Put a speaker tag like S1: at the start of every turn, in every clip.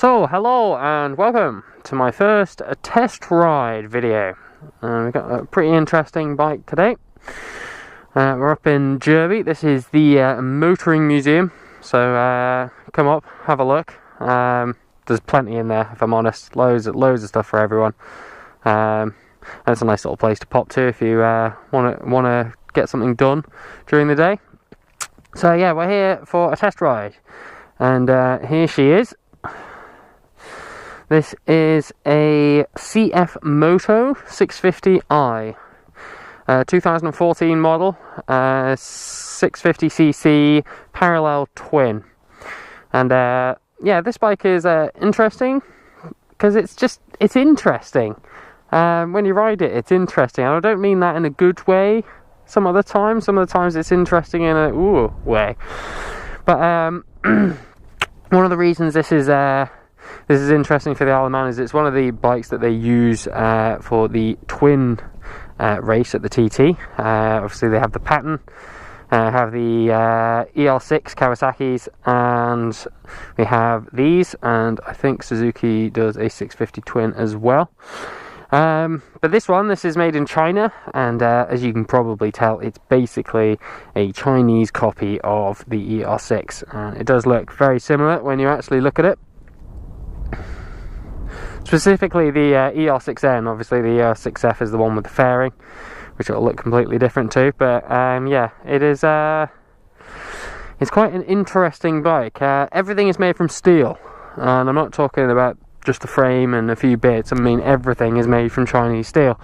S1: So, hello and welcome to my first test ride video. We've got a pretty interesting bike today. We're up in Derby. This is the motoring museum, so come up, have a look. There's plenty in there, if I'm honest. Loads of stuff for everyone. And it's a nice little place to pop to if you want to get something done during the day. So yeah, we're here for a test ride, and here she is. This is a CF-Moto 650i, 2014 model, 650cc parallel twin. And yeah, this bike is interesting because it's interesting. When you ride it, it's interesting. And I don't mean that in a good way. Some of the times it's interesting in a ooh way. But one of the reasons this is interesting for the Isle of Man is it's one of the bikes that they use for the twin race at the TT. Obviously they have the pattern, have the EL6 Kawasaki's, and we have these, and I think Suzuki does a 650 twin as well. But this is made in China, and as you can probably tell, it's basically a Chinese copy of the EL6, and it does look very similar when you actually look at it. Specifically the EL6N, obviously the EL6F is the one with the fairing, which will look completely different too, but yeah, it's quite an interesting bike. Everything is made from steel, and I'm not talking about just the frame and a few bits. I mean, everything is made from Chinese steel.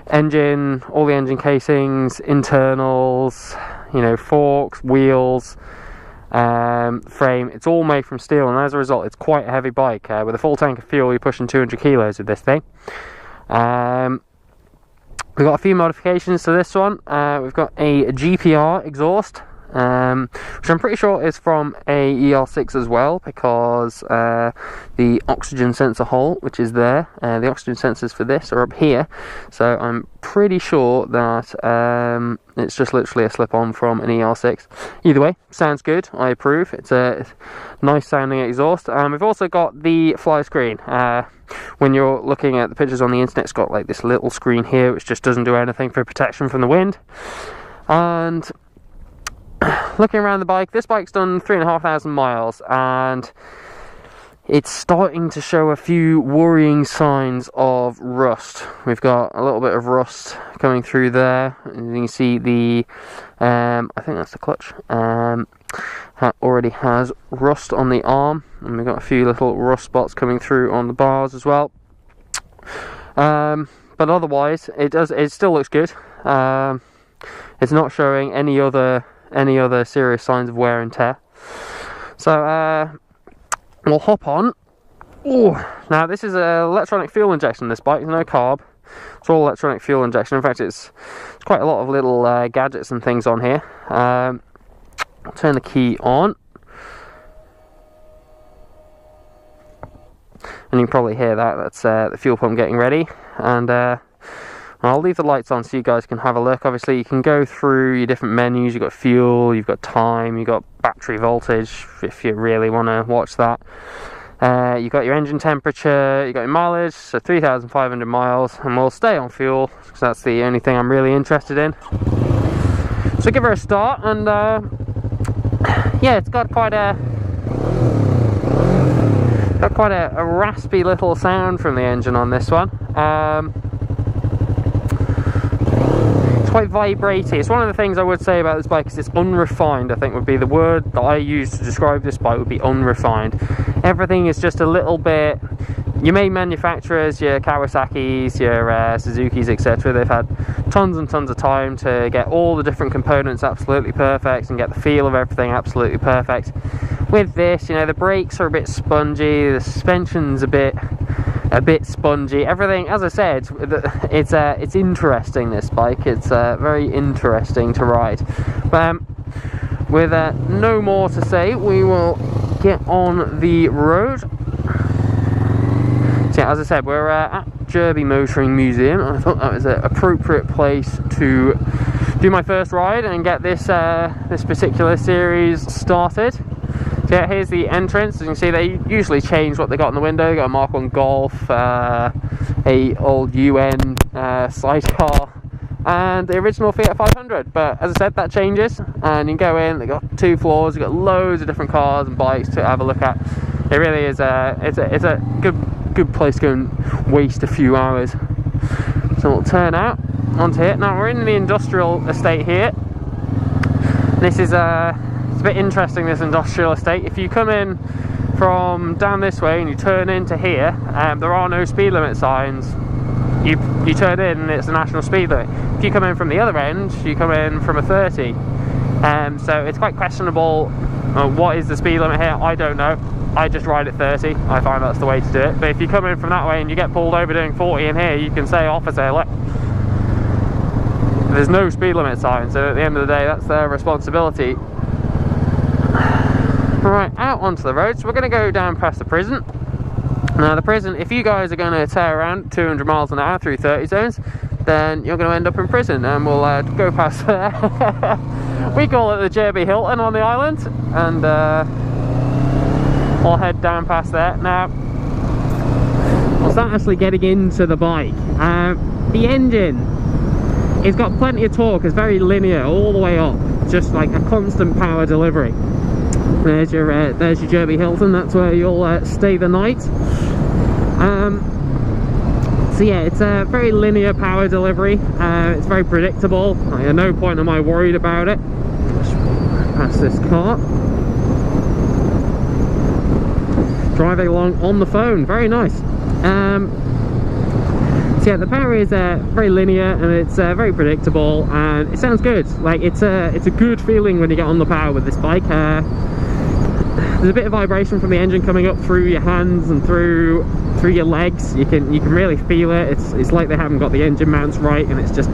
S1: Engine, all the engine casings, internals, you know, forks, wheels, frame, it's all made from steel, and as a result it's quite a heavy bike. With a full tank of fuel you're pushing 200 kilos with this thing. We've got a few modifications to this one. We've got a GPR exhaust, which I'm pretty sure is from a EL6 as well, because the oxygen sensor hole, which is there, the oxygen sensors for this are up here, so I'm pretty sure that it's just literally a slip-on from an EL6. Either way, sounds good, I approve. It's a nice sounding exhaust. We've also got the fly screen. When you're looking at the pictures on the internet, it's got like this little screen here which just doesn't do anything for protection from the wind. And looking around the bike, this bike's done 3,500 miles, and it's starting to show a few worrying signs of rust. We've got a little bit of rust coming through there, and you can see the I think that's the clutch, already has rust on the arm, and we've got a few little rust spots coming through on the bars as well. But otherwise it still looks good. It's not showing any other serious signs of wear and tear. So we'll hop on. Ooh. Now this is an electronic fuel injection. This bike, no carb. It's all electronic fuel injection. In fact, it's quite a lot of little gadgets and things on here. I'll turn the key on, and you can probably hear that. That's the fuel pump getting ready, and I'll leave the lights on so you guys can have a look. Obviously you can go through your different menus. You've got fuel, you've got time, you've got battery voltage if you really want to watch that. You've got your engine temperature, you've got your mileage, so 3,500 miles, and we'll stay on fuel because that's the only thing I'm really interested in. So give her a start, and yeah, it's got quite a raspy little sound from the engine on this one. Quite vibrating. It's one of the things I would say about this bike is it's unrefined. I think would be the word that I use to describe this bike, would be unrefined. Everything is just a little bit, your main manufacturers, your Kawasaki's, your Suzuki's, etc., they've had tons and tons of time to get all the different components absolutely perfect and get the feel of everything absolutely perfect. With this, you know, the brakes are a bit spongy, the suspension's a bit spongy. Everything, as I said, it's interesting, this bike. It's very interesting to ride. But with no more to say, we will get on the road. So yeah, as I said, we're at Derby Motoring Museum. I thought that was an appropriate place to do my first ride and get this this particular series started. So So yeah, here's the entrance. As you can see, they usually change what they got in the window. They got a Mark 1 Golf, a old UN sidecar, and the original Fiat 500. But as I said, that changes, and you can go in. They got 2 floors. You've got loads of different cars and bikes to have a look at. It really is it's a good place to go and waste a few hours. So we'll turn out onto it. Now we're in the industrial estate here. This is it's a bit interesting, this industrial estate. If you come in from down this way and you turn into here, there are no speed limit signs. You turn in and it's the national speed limit. If you come in from the other end, you come in from a 30. So it's quite questionable what is the speed limit here. I don't know. I just ride at 30. I find that's the way to do it. But if you come in from that way and you get pulled over doing 40 in here, you can say, officer, look, there's no speed limit sign. So at the end of the day, that's their responsibility. Right, out onto the road. So we're going to go down past the prison. Now the prison, if you guys are going to tear around 200 miles an hour through 30 zones, then you're going to end up in prison, and we'll go past there. We call it the JB Hilton on the island, and I'll head down past there. Now, I'll start actually getting into the bike. The engine, it's got plenty of torque. It's very linear all the way up, just like a constant power delivery. There's your JB Hilton. That's where you'll stay the night. So yeah, it's a very linear power delivery. It's very predictable. At no point am I worried about it. Past this car. Driving along on the phone, very nice. So yeah, the power is very linear, and it's very predictable, and it sounds good. Like it's a good feeling when you get on the power with this bike. There's a bit of vibration from the engine coming up through your hands and through your legs. You can really feel it. It's like they haven't got the engine mounts right, and it's just,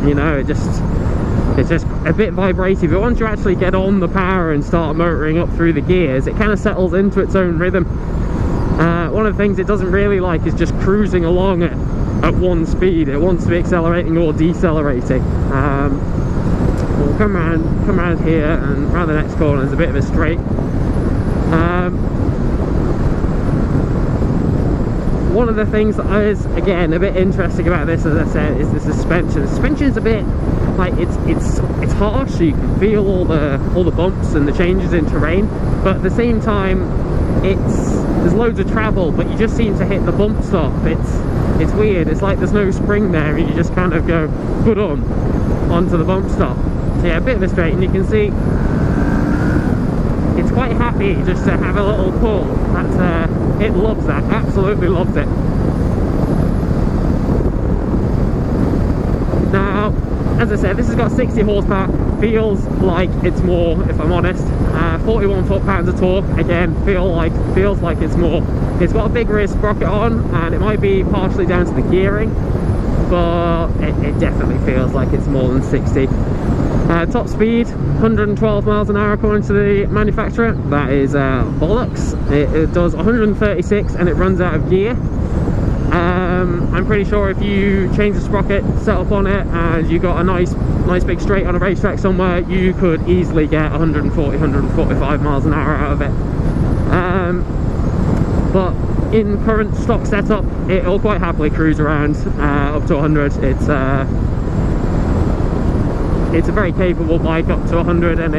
S1: you know, it's just a bit vibrative. But once you actually get on the power and start motoring up through the gears, it kind of settles into its own rhythm. One of the things it doesn't really like is just cruising along at one speed. It wants to be accelerating or decelerating. We'll come around here, and around the next corner there's a bit of a straight. One of the things that is, again, a bit interesting about this, as I said, is the suspension. The suspension's a bit like it's harsh, so you can feel all the bumps and the changes in terrain, but at the same time there's loads of travel, but you just seem to hit the bump stop. It's weird. It's like there's no spring there, and you just kind of go good onto the bump stop. So yeah, a bit of a straight, and you can see it's quite happy just to have a little pull. It loves that, absolutely loves it. Now, as I said, this has got 60 horsepower, feels like it's more, if I'm honest. 41 foot-pounds of torque, again, feels like it's more. It's got a big rear sprocket on, and it might be partially down to the gearing, but it definitely feels like it's more than 60. Top speed, 112 miles an hour according to the manufacturer. That is bollocks. It does 136 and it runs out of gear. I'm pretty sure if you change the sprocket, set up on it, and you got a nice big straight on a racetrack somewhere, you could easily get 140, 145 miles an hour out of it. But in current stock setup, it'll quite happily cruise around up to 100. It's a very capable bike up to 100, and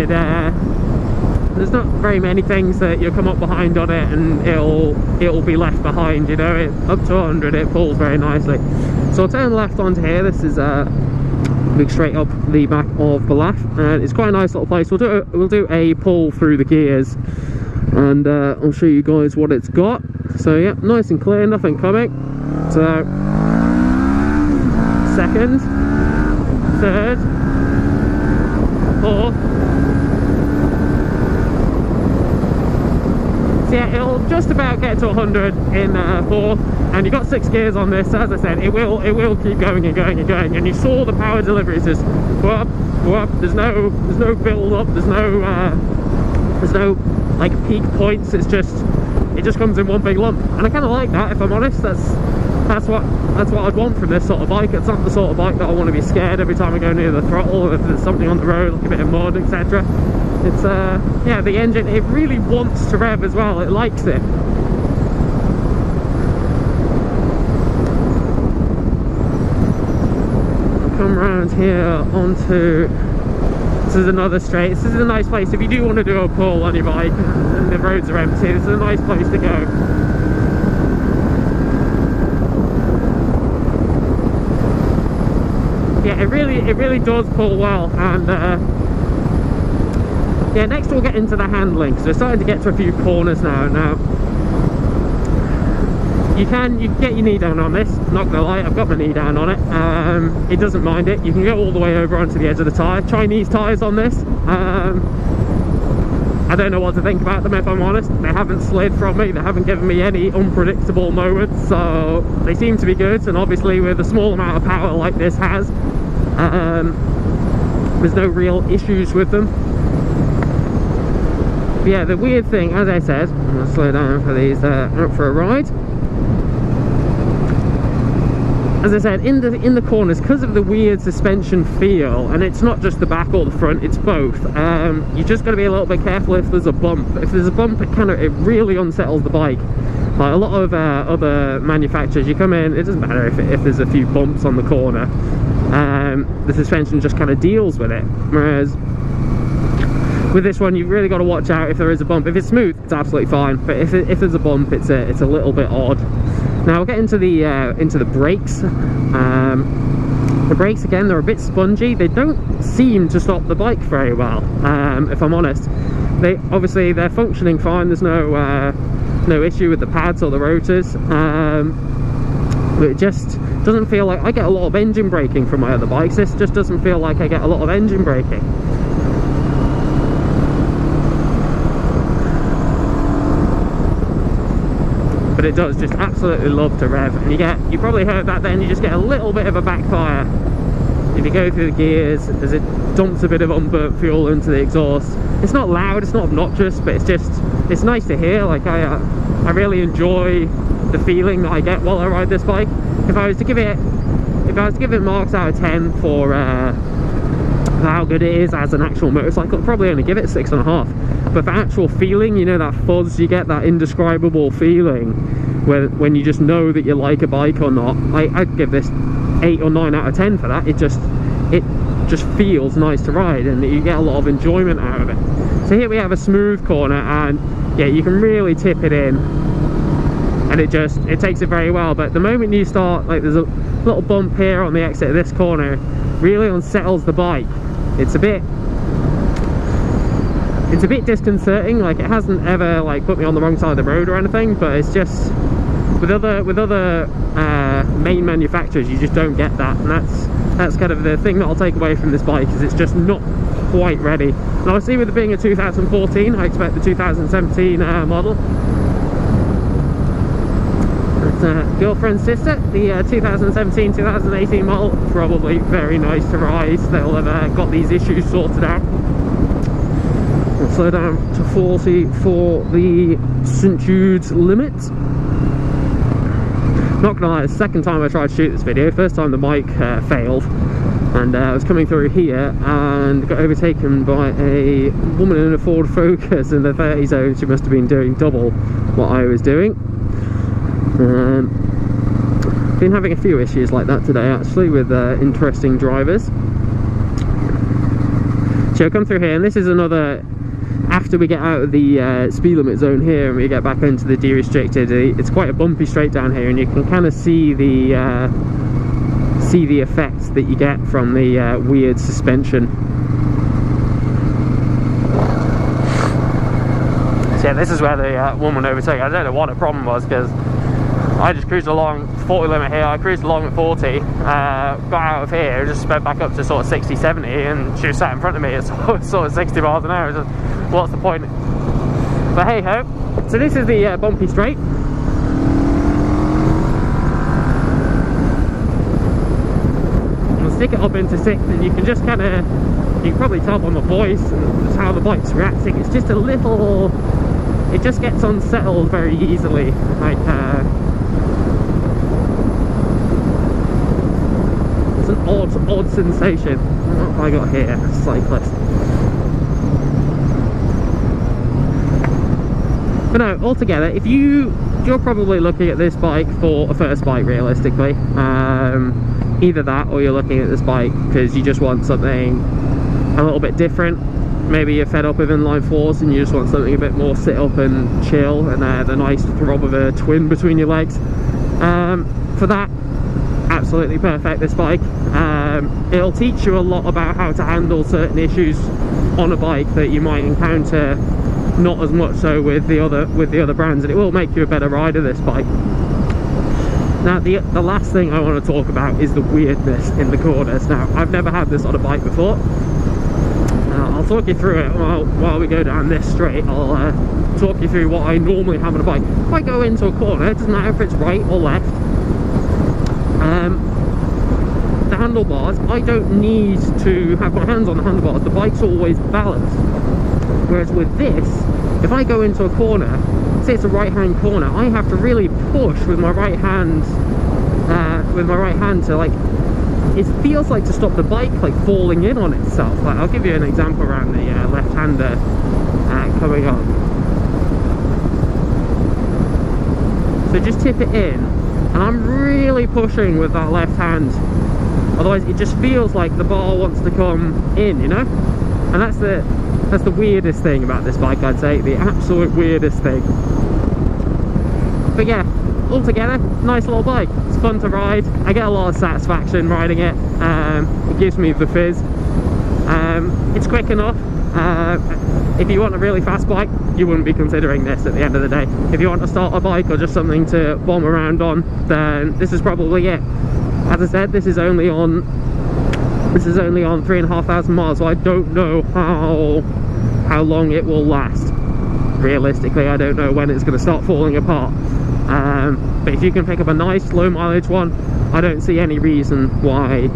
S1: there's not very many things that you'll come up behind on it and it'll be left behind, you know. Up to 100 it pulls very nicely. So I'll turn left onto here. This is big straight up the back of the Laff, and it's quite a nice little place. We'll do a pull through the gears, and I'll show you guys what it's got. So yeah, nice and clear, nothing coming. So second, third, fourth. So yeah, it'll just about get to 100 in fourth, and you've got 6 gears on this. So as I said, it will keep going and going and going. And you saw the power delivery is just go up, go up. There's no build up. There's no like peak points. It just comes in one big lump, and I kind of like that, if I'm honest. That's that's what I'd want from this sort of bike. It's not the sort of bike that I want to be scared every time I go near the throttle, or if there's something on the road, like a bit of mud, etc. It's yeah, the engine, it really wants to rev as well. It likes it. I'll come around here onto, this is another straight. This is a nice place if you do want to do a pull on your bike and the roads are empty. This is a nice place to go. Yeah, it really does pull well. And yeah, next we'll get into the handling, because we're starting to get to a few corners now. You can get your knee down on this, not gonna lie, I've got my knee down on it. It doesn't mind it. You can go all the way over onto the edge of the tyre. Chinese tyres on this. I don't know what to think about them, if I'm honest. They haven't slid from me, they haven't given me any unpredictable moments, so they seem to be good. And obviously with a small amount of power like this has, there's no real issues with them. But yeah, the weird thing, as I said, I'm gonna slow down for these out for a ride. As I said, in the corners, because of the weird suspension feel, and it's not just the back or the front, it's both. You just got to be a little bit careful if there's a bump. If there's a bump, it really unsettles the bike. Like a lot of other manufacturers, you come in, it doesn't matter if there's a few bumps on the corner. The suspension just kind of deals with it. Whereas with this one, you've really got to watch out if there is a bump. If it's smooth, it's absolutely fine. But if there's a bump, it's a little bit odd. Now we'll get into the brakes. The brakes, again, they're a bit spongy. They don't seem to stop the bike very well, if I'm honest. They're functioning fine. There's no issue with the pads or the rotors. But it just doesn't feel like I get a lot of engine braking from my other bikes. This just doesn't feel like I get a lot of engine braking. But it does just absolutely love to rev, and you probably heard that then, you just get a little bit of a backfire if you go through the gears as it dumps a bit of unburnt fuel into the exhaust. It's not loud, it's not obnoxious, but it's nice to hear. Like I really enjoy the feeling that I get while I ride this bike. If I was to give it marks out of 10 for how good it is as an actual motorcycle, I'd probably only give it 6.5. But for actual feeling, you know, that fuzz, you get that indescribable feeling when you just know that you like a bike or not. I'd give this 8 or 9 out of 10 for that. It just feels nice to ride, and you get a lot of enjoyment out of it. So here we have a smooth corner, and yeah, you can really tip it in, and it takes it very well. But the moment you start, like, there's a little bump here on the exit of this corner, really unsettles the bike. It's a bit disconcerting. Like, it hasn't ever like put me on the wrong side of the road or anything, but it's just with other main manufacturers, you just don't get that. And that's kind of the thing that I'll take away from this bike, is it's just not quite ready. And obviously with it being a 2014, I expect the 2017 model. Girlfriend's sister, the 2017-2018 model, probably very nice to ride. They'll have got these issues sorted out. We'll slow down to 40 for the St. Jude's limit. Not gonna lie, the second time I tried to shoot this video. First time the mic failed, and I was coming through here and got overtaken by a woman in a Ford Focus in the 30 zone. She must have been doing double what I was doing. Been having a few issues like that today, actually, with interesting drivers. So I'll come through here, and this is another, after we get out of the speed limit zone here and we get back into the de-restricted, it's quite a bumpy straight down here, and you can kind of see the effects that you get from the weird suspension. So yeah, this is where the woman overtook. I don't know what the problem was, because I just cruised along 40 limit here, I cruised along at 40, got out of here, just sped back up to sort of 60, 70, and she was sat in front of me at sort of 60 miles an hour. Just, what's the point? But hey ho. So this is the bumpy straight. I'll stick it up into 6th, and you can just kind of, you can probably tell by my voice and just how the bike's reacting. It's just a little, it just gets unsettled very easily. Like an odd sensation. What have I got here? Cyclist. But no, altogether, if you're probably looking at this bike for a first bike, realistically. Either that, or you're looking at this bike because you just want something a little bit different. Maybe you're fed up with inline fours and you just want something a bit more sit up and chill, and the nice throb of a twin between your legs. For that, absolutely perfect, this bike. It'll teach you a lot about how to handle certain issues on a bike that you might encounter not as much so with the other brands, and it will make you a better rider, this bike. Now the last thing I want to talk about is the weirdness in the corners. Now, I've never had this on a bike before. I'll talk you through it while we go down this straight. I'll talk you through what I normally have on a bike. If I go into a corner, it doesn't matter if it's right or left, the handlebars, I don't need to have my hands on the handlebars. The bike's always balanced. Whereas with this, if I go into a corner, say it's a right-hand corner, I have to really push with my right hand to, like, it feels like to stop the bike like falling in on itself. Like, I'll give you an example around the left-hander coming on. So just tip it in, and I'm really pushing with that left hand. Otherwise, it just feels like the bar wants to come in, you know. And that's the weirdest thing about this bike, I'd say, the absolute weirdest thing. But yeah, altogether, nice little bike. It's fun to ride. I get a lot of satisfaction riding it. It gives me the fizz. It's quick enough. If you want a really fast bike, you wouldn't be considering this at the end of the day. If you want to start a bike or just something to bomb around on, then this is probably it. As I said, this is only on 3,500 miles, so I don't know how long it will last. Realistically, I don't know when it's going to start falling apart. But if you can pick up a nice low mileage one, I don't see any reason why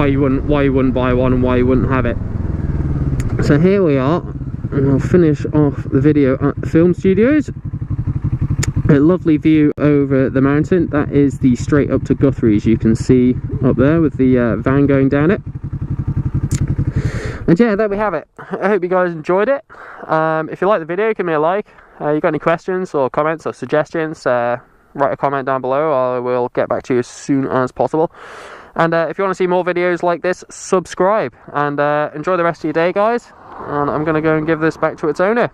S1: you wouldn't buy one and why you wouldn't have it. So here we are, and I'll finish off the video at the film studios. A lovely view over the mountain. That is the straight up to Guthrie's, you can see up there with the van going down it. And yeah, there we have it. I hope you guys enjoyed it. If you like the video, give me a like. You got any questions or comments or suggestions, write a comment down below. I will get back to you as soon as possible. And if you want to see more videos like this, subscribe. And enjoy the rest of your day, guys. And I'm going to go and give this back to its owner.